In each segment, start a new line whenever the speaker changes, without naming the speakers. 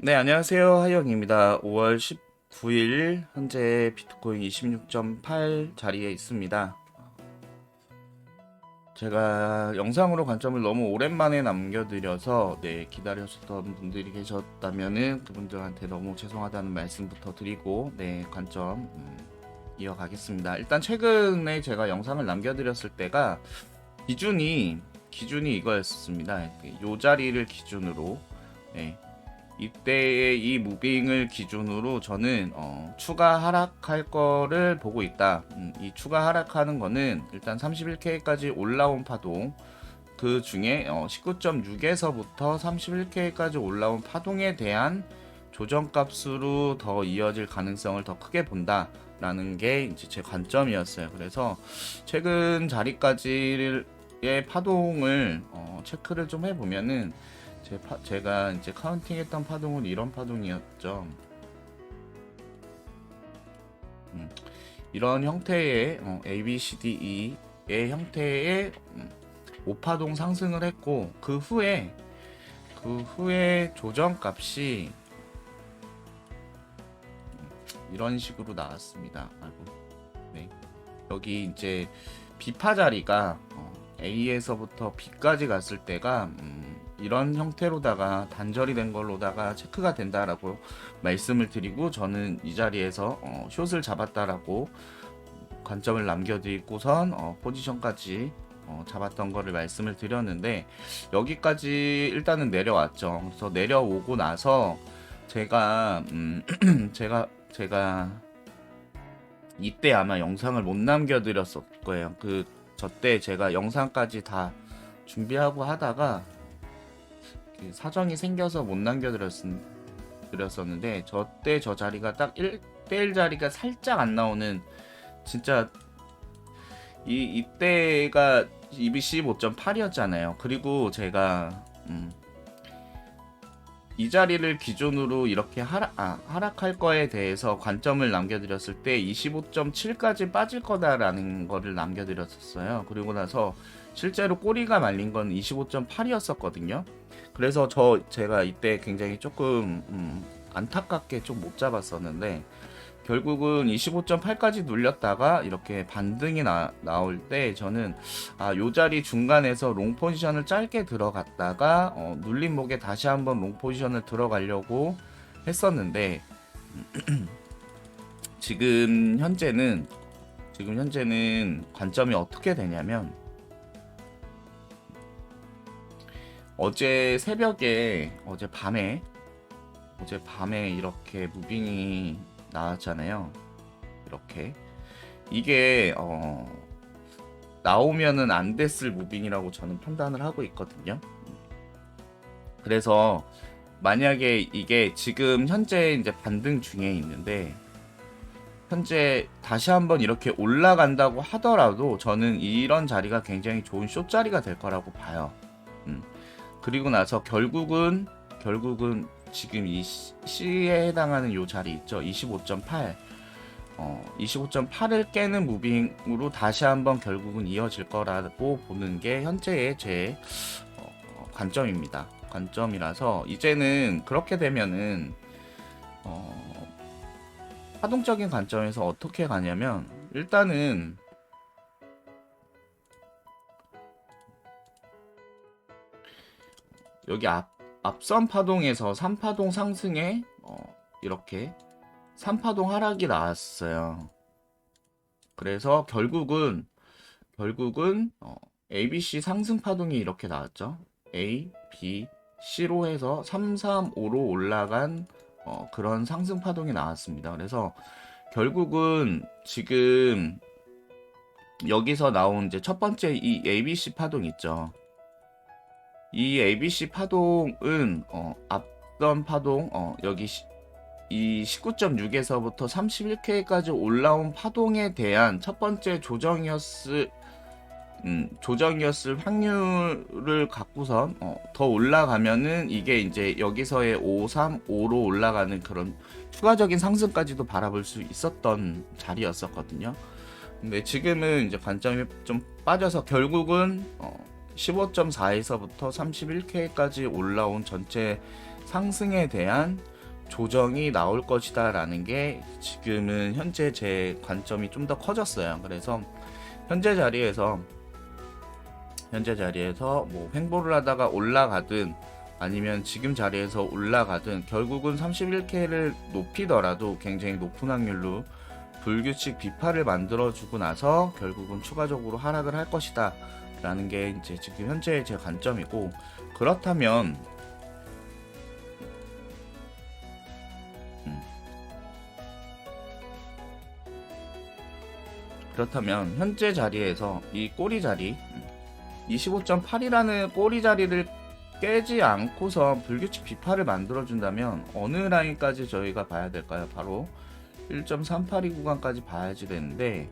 네, 안녕하세요. 하영입니다. 5월 19일 현재 비트코인 26.8 자리에 있습니다. 제가 영상으로 관점을 너무 오랜만에 남겨드려서 기다려주셨던 분들이 계셨다면은 그분들한테 너무 죄송하다는 말씀부터 드리고 관점 이어가겠습니다. 일단 최근에 제가 영상을 남겨드렸을 때가 기준이 이거였습니다. 요 자리를 기준으로 네, 이때의 이 무빙을 기준으로 저는 추가 하락할 거를 보고 있다. 이 추가 하락하는 거는 일단 31K까지 올라온 파동, 그 중에 19.6에서부터 31K까지 올라온 파동에 대한 조정값으로 더 이어질 가능성을 더 크게 본다. 라는 게 이제 제 관점이었어요. 그래서 최근 자리까지의 파동을 체크를 좀 해보면은 제가 이제 카운팅했던 파동은 이런 파동이었죠. 이런 형태의 A, B, C, D, E의 형태의 5파동 상승을 했고 그 후에 조정값이 이런 식으로 나왔습니다. 네. 여기 이제 B파 자리가 A에서부터 B까지 갔을 때가 이런 형태로다가 단절이 된 걸로다가 체크가 된다라고 말씀을 드리고 저는 이 자리에서 숏을 잡았다라고 관점을 남겨드리고선 포지션까지 잡았던 거를 말씀을 드렸는데 여기까지 일단은 내려왔죠. 그래서 내려오고 나서 제가 제가 이때 아마 영상을 못 남겨드렸을 거예요. 저때 제가 영상까지 다 준비하고 하다가 사정이 생겨서 못 남겨드렸었는데 저때 저 자리가 딱 1대1 자리가 살짝 안 나오는 진짜 이때가 EBC 5.8이었잖아요. 그리고 제가 이 자리를 기준으로 이렇게 하락할 거에 대해서 관점을 남겨드렸을 때 25.7까지 빠질 거다라는 거를 남겨드렸었어요. 그리고 나서 실제로 꼬리가 말린 건 25.8이었었거든요. 그래서 제가 이때 굉장히 조금 안타깝게 좀 못 잡았었는데 결국은 25.8까지 눌렸다가 이렇게 반등이 나올 때 저는 요 자리 중간에서 롱 포지션을 짧게 들어갔다가 눌린 목에 다시 한번 롱 포지션을 들어가려고 했었는데 지금 현재는 관점이 어떻게 되냐면 어제 밤에 이렇게 무빙이 나왔잖아요. 이렇게 이게 나오면은 안 됐을 무빙이라고 저는 판단을 하고 있거든요. 그래서 만약에 이게 지금 현재 이제 반등 중에 있는데 현재 다시 한번 이렇게 올라간다고 하더라도 저는 이런 자리가 굉장히 좋은 숏 자리가 될 거라고 봐요. 그리고 나서 결국은 지금 이 C에 해당하는 요 자리 있죠. 25.8. 25.8을 깨는 무빙으로 다시 한번 결국은 이어질 거라고 보는 게 현재의 제 관점입니다. 관점이라서 이제는 그렇게 되면은 파동적인 관점에서 어떻게 가냐면 일단은 여기 앞선 파동에서 3파동 상승에 이렇게 3파동 하락이 나왔어요. 그래서 결국은 ABC 상승 파동이 이렇게 나왔죠. A, B, C로 해서 3, 3, 5로 올라간 그런 상승 파동이 나왔습니다. 그래서 결국은 지금 여기서 나온 이제 첫 번째 이 ABC 파동 있죠. 이 ABC 파동은 앞선 파동 여기 이 19.6에서부터 31K까지 올라온 파동에 대한 첫 번째 조정이었을 확률을 갖고선 더 올라가면은 이게 이제 여기서의 5, 3, 5로 올라가는 그런 추가적인 상승까지도 바라볼 수 있었던 자리였었거든요. 근데 지금은 이제 관점이 좀 빠져서 결국은 15.4에서부터 31K까지 올라온 전체 상승에 대한 조정이 나올 것이다 라는 게 지금은 현재 제 관점이 좀 더 커졌어요. 그래서 현재 자리에서 뭐 횡보를 하다가 올라가든 아니면 지금 자리에서 올라가든 결국은 31K를 높이더라도 굉장히 높은 확률로 불규칙 비파를 만들어주고 나서 결국은 추가적으로 하락을 할 것이다 라는 게 이제 지금 현재 제 관점이고, 그렇다면 현재 자리에서 이 꼬리 자리 25.8이라는 꼬리 자리를 깨지 않고서 불규칙 비파를 만들어준다면 어느 라인까지 저희가 봐야 될까요? 바로 1.382 구간까지 봐야지 되는데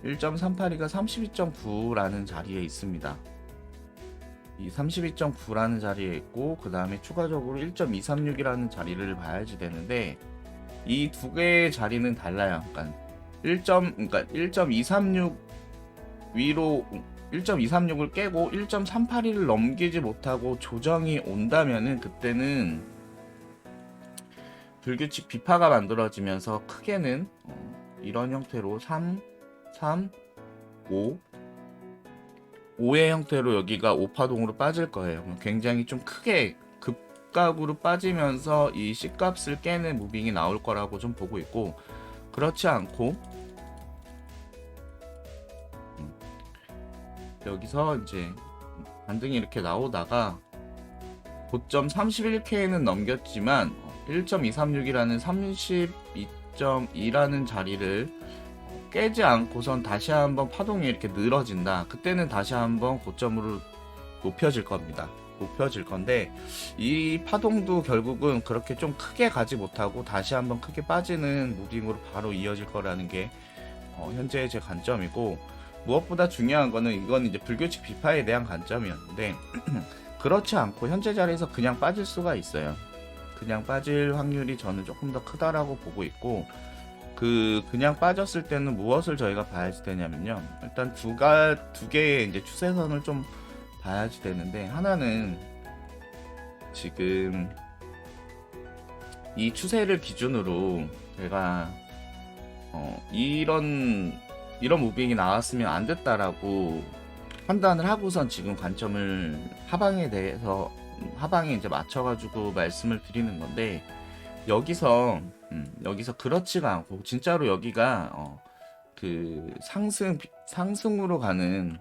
1.382가 32.9라는 자리에 있습니다. 이 32.9라는 자리에 있고 그 다음에 추가적으로 1.236이라는 자리를 봐야지 되는데 이 두 개의 자리는 달라요. 그러니까 1.236 위로 1.236을 깨고 1.382를 넘기지 못하고 조정이 온다면은 그때는 불규칙 비파가 만들어지면서 크게는 이런 형태로 3, 5, 5의 형태로 여기가 5파동으로 빠질 거예요. 굉장히 좀 크게 급각으로 빠지면서 이 C값을 깨는 무빙이 나올 거라고 좀 보고 있고, 그렇지 않고 여기서 이제 반등이 이렇게 나오다가 고점 31K는 넘겼지만 1.236이라는 32.2라는 자리를 깨지 않고선 다시 한번 파동이 이렇게 늘어진다. 그때는 다시 한번 고점으로 높여질 겁니다. 높여질 건데 이 파동도 결국은 그렇게 좀 크게 가지 못하고 다시 한번 크게 빠지는 무빙으로 바로 이어질 거라는 게 현재 제 관점이고, 무엇보다 중요한 거는 이건 이제 불규칙 비파에 대한 관점이었는데 그렇지 않고 현재 자리에서 그냥 빠질 수가 있어요. 그냥 빠질 확률이 저는 조금 더 크다라고 보고 있고, 그냥 빠졌을 때는 무엇을 저희가 봐야지 되냐면요. 일단 두 개의 이제 추세선을 좀 봐야지 되는데, 하나는 지금 이 추세를 기준으로 제가 이런 무빙이 나왔으면 안 됐다라고 판단을 하고선 지금 관점을 하방에 이제 맞춰가지고 말씀을 드리는 건데, 여기서 그렇지가 않고 진짜로 여기가 그 상승으로 가는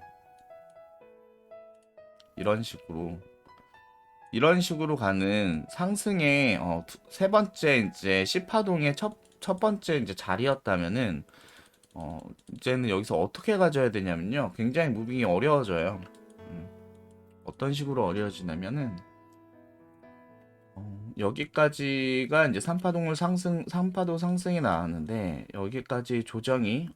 이런 식으로 가는 상승의 세 번째 이제 10파동의 첫 번째 이제 자리였다면은 이제는 여기서 어떻게 가져야 되냐면요. 굉장히 무빙이 어려워져요. 어떤 식으로 어려워지냐면은 여기까지가 이제 3파도 상승이 나왔는데 여기까지 조정이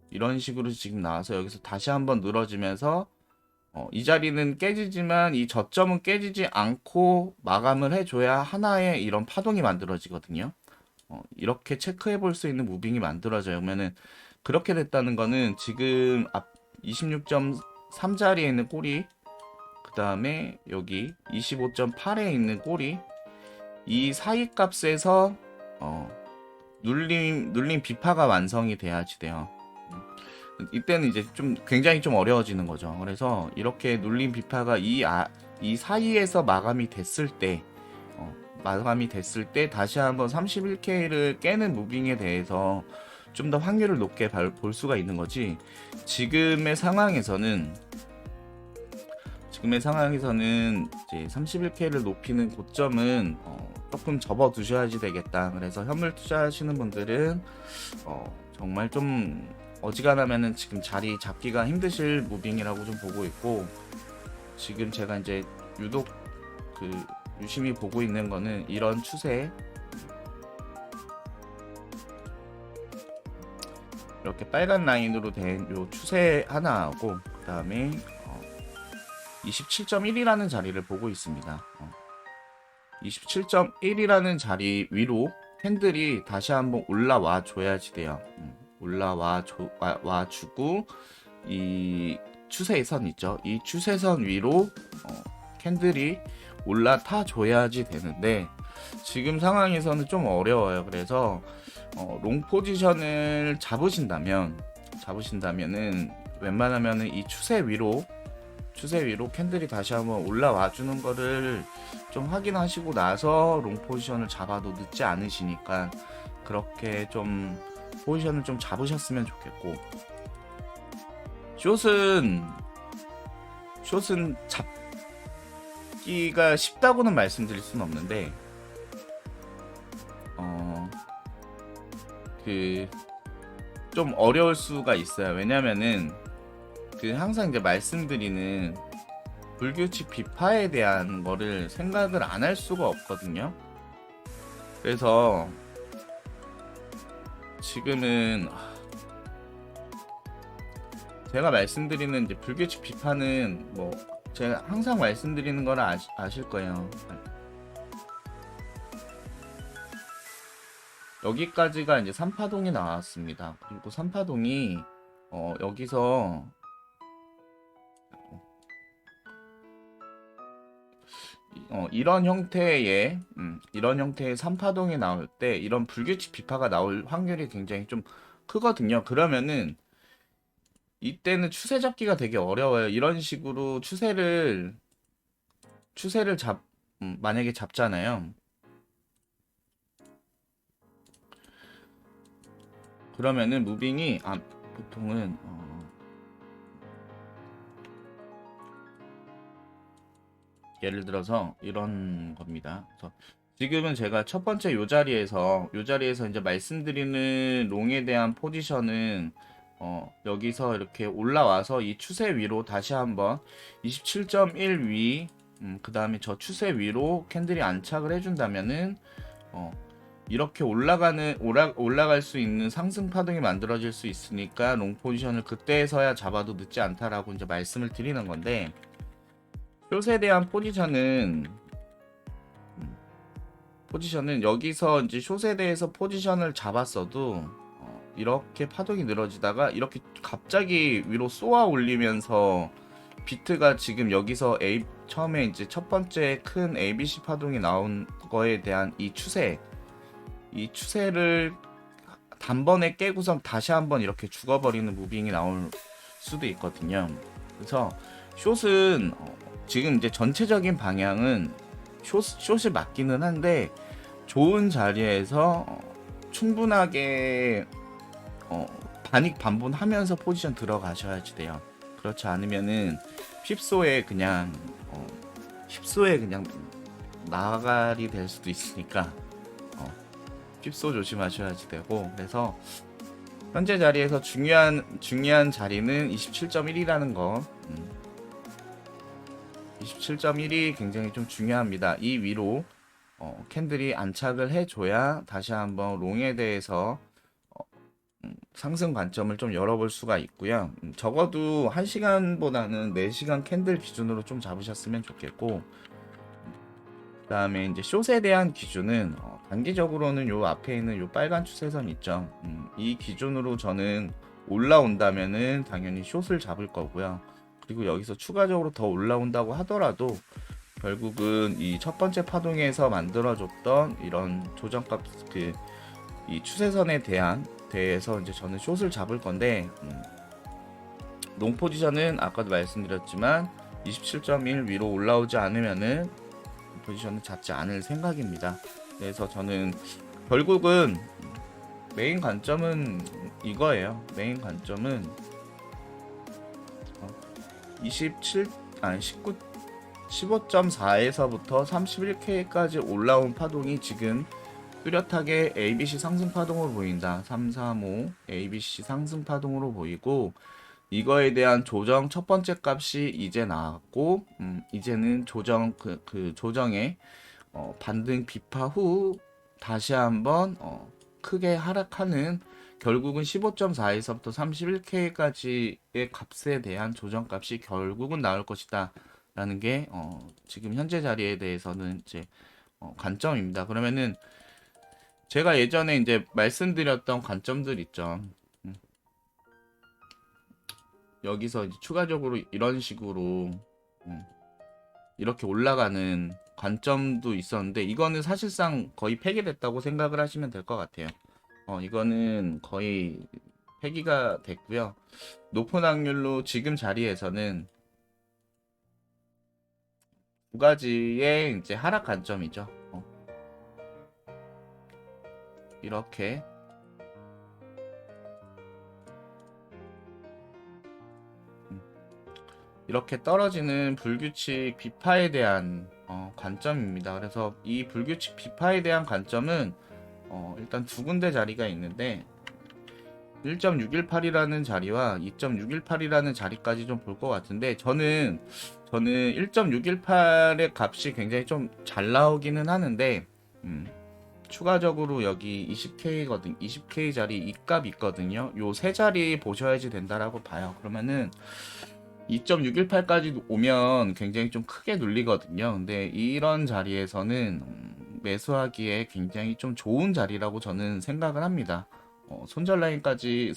이런 식으로 지금 나와서 여기서 다시 한번 늘어지면서 이 자리는 깨지지만 이 저점은 깨지지 않고 마감을 해줘야 하나의 이런 파동이 만들어지거든요. 이렇게 체크해 볼 수 있는 무빙이 만들어져요. 그러면은 그렇게 됐다는 거는 지금 앞 26.3 자리에 있는 꼬리, 그 다음에 여기 25.8에 있는 꼬리, 이 사이 값에서 눌림 비파가 완성이 돼야지 돼요. 이때는 이제 굉장히 좀 어려워지는 거죠. 그래서 이렇게 눌림 비파가 이 사이에서 마감이 됐을 때 다시 한번 31K를 깨는 무빙에 대해서 좀 더 확률을 높게 볼 수가 있는 거지. 지금의 상황에서는 이제 31K를 높이는 고점은 조금 접어 두셔야지 되겠다. 그래서 현물 투자하시는 분들은 정말 좀 어지간하면은 지금 자리 잡기가 힘드실 무빙이라고 좀 보고 있고, 지금 제가 이제 유독 유심히 보고 있는 거는 이런 추세, 이렇게 빨간 라인으로 된 요 추세 하나하고 그 다음에 27.1이라는 자리를 보고 있습니다. 27.1이라는 자리 위로 캔들이 다시 한번 올라와 줘야지 돼요. 올라와 주고 이 추세선 있죠. 이 추세선 위로 캔들이 올라타 줘야지 되는데 지금 상황에서는 좀 어려워요. 그래서 롱 포지션을 잡으신다면은 웬만하면은 이 추세 위로 캔들이 다시 한번 올라와 주는 거를 좀 확인하시고 나서 롱 포지션을 잡아도 늦지 않으시니까 그렇게 좀 포지션을 좀 잡으셨으면 좋겠고, 숏은 잡기가 쉽다고는 말씀드릴 수는 없는데 그 좀 어려울 수가 있어요. 왜냐면은 항상 이제 말씀드리는 불규칙 비파에 대한 거를 생각을 안 할 수가 없거든요. 그래서 지금은 제가 말씀드리는 이제 불규칙 비파는 뭐 제가 항상 말씀드리는 거라 아실 거예요. 여기까지가 이제 3파동이 나왔습니다. 그리고 3파동이 여기서 이런 형태의 3파동이 나올 때 이런 불규칙 비파가 나올 확률이 굉장히 좀 크거든요. 그러면은 이때는 추세 잡기가 되게 어려워요. 이런 식으로 추세를 만약에 잡잖아요. 그러면은 무빙이 보통은 예를 들어서 이런 겁니다. 그래서 지금은 제가 첫 번째 요 자리에서 이제 말씀드리는 롱에 대한 포지션은 여기서 이렇게 올라와서 이 추세 위로 다시 한번 27.1 위, 그 다음에 저 추세 위로 캔들이 안착을 해준다면은 이렇게 올라갈 수 있는 상승 파동이 만들어질 수 있으니까 롱 포지션을 그때서야 잡아도 늦지 않다라고 이제 말씀을 드리는 건데, 숏에 대한 포지션은 여기서 이제 숏에 대해서 포지션을 잡았어도 이렇게 파동이 늘어지다가 이렇게 갑자기 위로 쏘아 올리면서 비트가 지금 여기서 처음에 이제 첫 번째 큰 ABC 파동이 나온 거에 대한 이 추세를 단번에 깨고선 다시 한번 이렇게 죽어버리는 무빙이 나올 수도 있거든요. 그래서 숏은 지금 이제 전체적인 방향은 숏이 맞기는 한데 좋은 자리에서 충분하게 반익 반분하면서 포지션 들어가셔야지 돼요. 그렇지 않으면은 휩소에 그냥 나가리 될 수도 있으니까 휩소 조심하셔야지 되고, 그래서 현재 자리에서 중요한 자리는 27.1이라는 거. 27.1이 굉장히 좀 중요합니다. 이 위로 캔들이 안착을 해줘야 다시 한번 롱에 대해서 상승 관점을 좀 열어볼 수가 있고요. 적어도 1시간보다는 4시간 캔들 기준으로 좀 잡으셨으면 좋겠고, 그 다음에 이제 숏에 대한 기준은 단기적으로는 요 앞에 있는 요 빨간 추세선 있죠. 이 기준으로 저는 올라온다면은 당연히 숏을 잡을 거고요. 그리고 여기서 추가적으로 더 올라온다고 하더라도 결국은 이 첫 번째 파동에서 만들어줬던 이런 조정값 이 추세선에 대해서 이제 저는 숏을 잡을 건데, 롱 포지션은 아까도 말씀드렸지만 27.1 위로 올라오지 않으면은 포지션을 잡지 않을 생각입니다. 그래서 저는 결국은 메인 관점은 이거예요. 메인 관점은 15.4에서부터 31K까지 올라온 파동이 지금 뚜렷하게 ABC 상승 파동으로 보인다. 335 ABC 상승 파동으로 보이고, 이거에 대한 조정 첫 번째 값이 이제 나왔고, 이제는 조정 조정의 반등 비파 후 다시 한번 크게 하락하는, 결국은 15.4에서부터 31K까지의 값에 대한 조정값이 결국은 나올 것이다 라는 게 지금 현재 자리에 대해서는 이제 관점입니다. 그러면은 제가 예전에 이제 말씀드렸던 관점들 있죠. 여기서 이제 추가적으로 이런 식으로 이렇게 올라가는 관점도 있었는데 이거는 사실상 거의 폐기됐다고 생각을 하시면 될 것 같아요. 이거는 거의 폐기가 됐고요. 높은 확률로 지금 자리에서는 두 가지의 이제 하락 관점이죠. 이렇게 이렇게 떨어지는 불규칙 비파에 대한 관점입니다. 그래서 이 불규칙 비파에 대한 관점은 일단 두 군데 자리가 있는데 1.618이라는 자리와 2.618이라는 자리까지 좀 볼 것 같은데 저는 1.618의 값이 굉장히 좀 잘 나오기는 하는데 추가적으로 여기 20K 자리 이 값 있거든요. 요 세 자리 보셔야지 된다라고 봐요. 그러면은 2.618까지 오면 굉장히 좀 크게 눌리거든요. 근데 이런 자리에서는 매수하기에 굉장히 좀 좋은 자리라고 저는 생각을 합니다. 손절 라인까지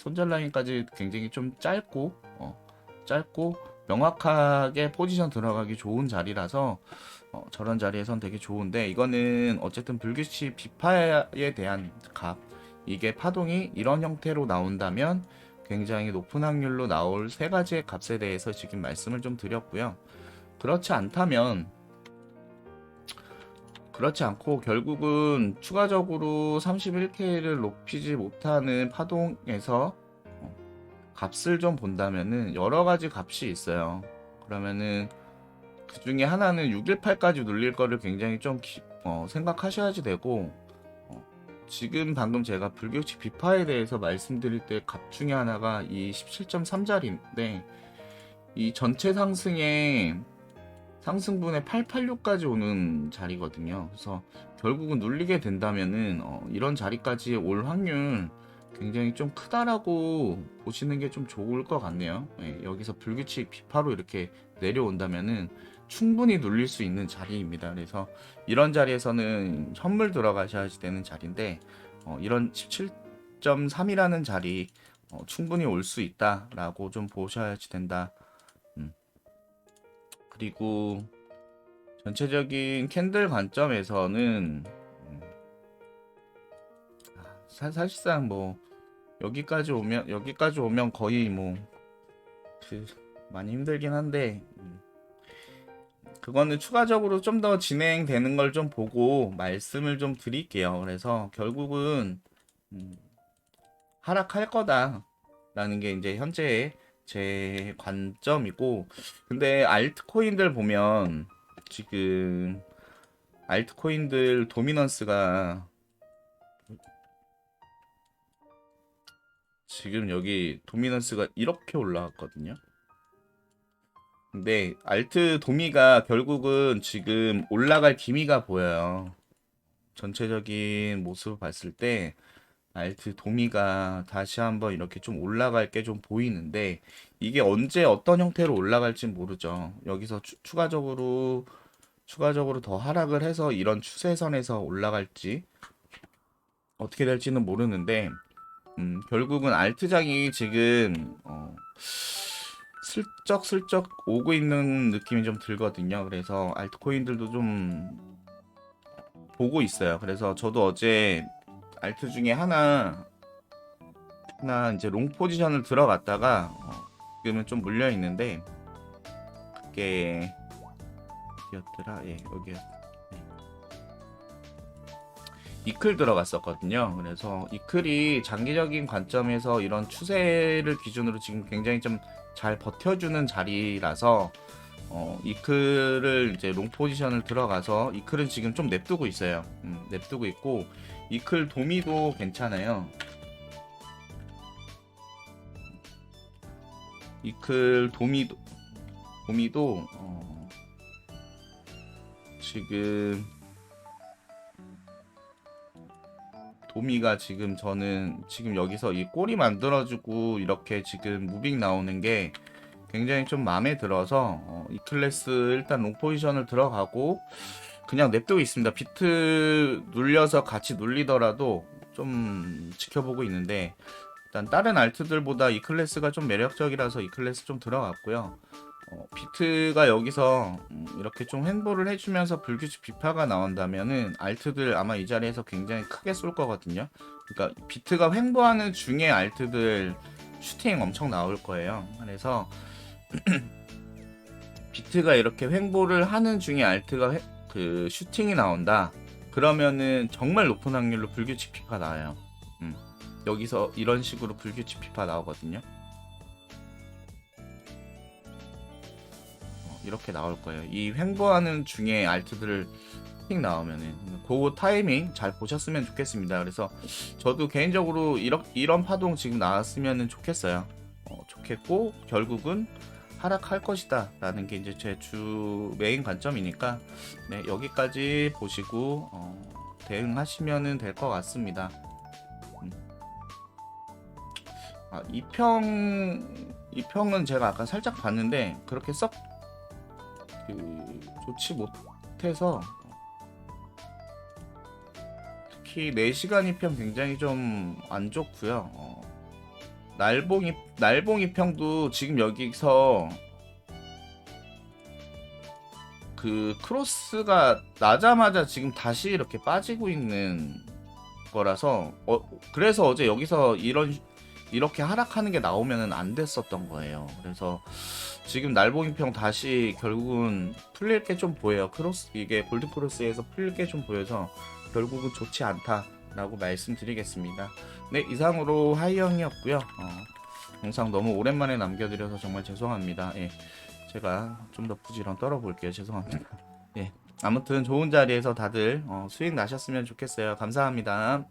굉장히 좀 짧고 명확하게 포지션 들어가기 좋은 자리라서 저런 자리에선 되게 좋은데 이거는 어쨌든 불규칙 비파에 대한 값 이게 파동이 이런 형태로 나온다면 굉장히 높은 확률로 나올 세 가지의 값에 대해서 지금 말씀을 좀 드렸고요. 그렇지 않고 결국은 추가적으로 31K를 높이지 못하는 파동에서 값을 좀 본다면은 여러 가지 값이 있어요. 그러면은 그 중에 하나는 618까지 눌릴 거를 굉장히 좀 생각하셔야지 되고 지금 방금 제가 불규칙 비파에 대해서 말씀드릴 때 값 중에 하나가 이 17.3자리인데 이 전체 상승의 상승분의 886까지 오는 자리거든요. 그래서 결국은 눌리게 된다면은 이런 자리까지 올 확률 굉장히 좀 크다라고 보시는 게 좀 좋을 것 같네요. 여기서 불규칙 비파로 이렇게 내려온다면은 충분히 눌릴 수 있는 자리입니다. 그래서 이런 자리에서는 현물 들어가셔야 되는 자리인데 이런 17.3이라는 자리 충분히 올 수 있다라고 좀 보셔야지 된다. 그리고 전체적인 캔들 관점에서는 사실상 뭐 여기까지 오면 거의 뭐 많이 힘들긴 한데 그거는 추가적으로 좀 더 진행되는 걸 좀 보고 말씀을 좀 드릴게요. 그래서 결국은 하락할 거다라는 게 이제 현재의 제 관점이고 근데 알트코인들 보면 지금 알트코인들 도미넌스가 지금 여기 도미넌스가 이렇게 올라왔거든요. 근데 알트 도미가 결국은 지금 올라갈 기미가 보여요. 전체적인 모습을 봤을 때 알트 도미가 다시 한번 이렇게 좀 올라갈 게 좀 보이는데 이게 언제 어떤 형태로 올라갈지 모르죠. 여기서 추가적으로 더 하락을 해서 이런 추세선에서 올라갈지 어떻게 될지는 모르는데 결국은 알트장이 지금 슬쩍슬쩍 오고 있는 느낌이 좀 들거든요. 그래서 알트코인들도 좀 보고 있어요. 그래서 저도 어제 알트 중에 하나 이제 롱 포지션을 들어갔다가 지금은 좀 물려 있는데 그게 어디였더라? 예, 여기 이클 들어갔었거든요. 그래서 이클이 장기적인 관점에서 이런 추세를 기준으로 지금 굉장히 좀 잘 버텨주는 자리라서 이클을 이제 롱 포지션을 들어가서 이클은 지금 좀 냅두고 있어요. 냅두고 있고 이클 도미도 괜찮아요. 이클 도미도 지금 도미가 지금 저는 지금 여기서 이 꼬리 만들어주고 이렇게 지금 무빙 나오는 게 굉장히 좀 마음에 들어서 이 클래스 일단 롱 포지션을 들어가고 그냥 냅두고 있습니다. 비트 눌려서 같이 눌리더라도 좀 지켜보고 있는데 일단 다른 알트들보다 이 클래스가 좀 매력적이라서 이 클래스 좀 들어갔고요. 비트가 여기서 이렇게 좀 횡보를 해주면서 불규칙 비파가 나온다면은 알트들 아마 이 자리에서 굉장히 크게 쏠 거거든요. 그러니까 비트가 횡보하는 중에 알트들 슈팅 엄청 나올 거예요. 그래서 비트가 이렇게 횡보를 하는 중에 알트가 그 슈팅이 나온다. 그러면은 정말 높은 확률로 불규칙 피파 나와요. 여기서 이런 식으로 불규칙 피파 나오거든요. 이렇게 나올 거예요. 이 횡보하는 중에 알트들을 픽 나오면은 그 타이밍 잘 보셨으면 좋겠습니다. 그래서 저도 개인적으로 이런 파동 지금 나왔으면 좋겠어요. 좋겠고 결국은 하락할 것이다 라는 게 이제 제 주 메인 관점이니까 네, 여기까지 보시고 대응하시면 될 것 같습니다. 이평은 제가 아까 살짝 봤는데 그렇게 썩 좋지 못해서 특히 4시간 이평 굉장히 좀 안 좋고요. 날봉 이평도 지금 여기서 그 크로스가 나자마자 지금 다시 이렇게 빠지고 있는 거라서 그래서 어제 여기서 이렇게 하락하는 게 나오면은 안 됐었던 거예요. 그래서 지금 날봉이평 다시 결국은 풀릴 게 좀 보여요. 이게 골드 크로스에서 풀릴 게 좀 보여서 결국은 좋지 않다라고 말씀드리겠습니다. 네, 이상으로 하이형이었고요. 영상 너무 오랜만에 남겨드려서 정말 죄송합니다. 예, 제가 좀 더 부지런 떨어볼게요. 죄송합니다. 예, 아무튼 좋은 자리에서 다들 수익 나셨으면 좋겠어요. 감사합니다.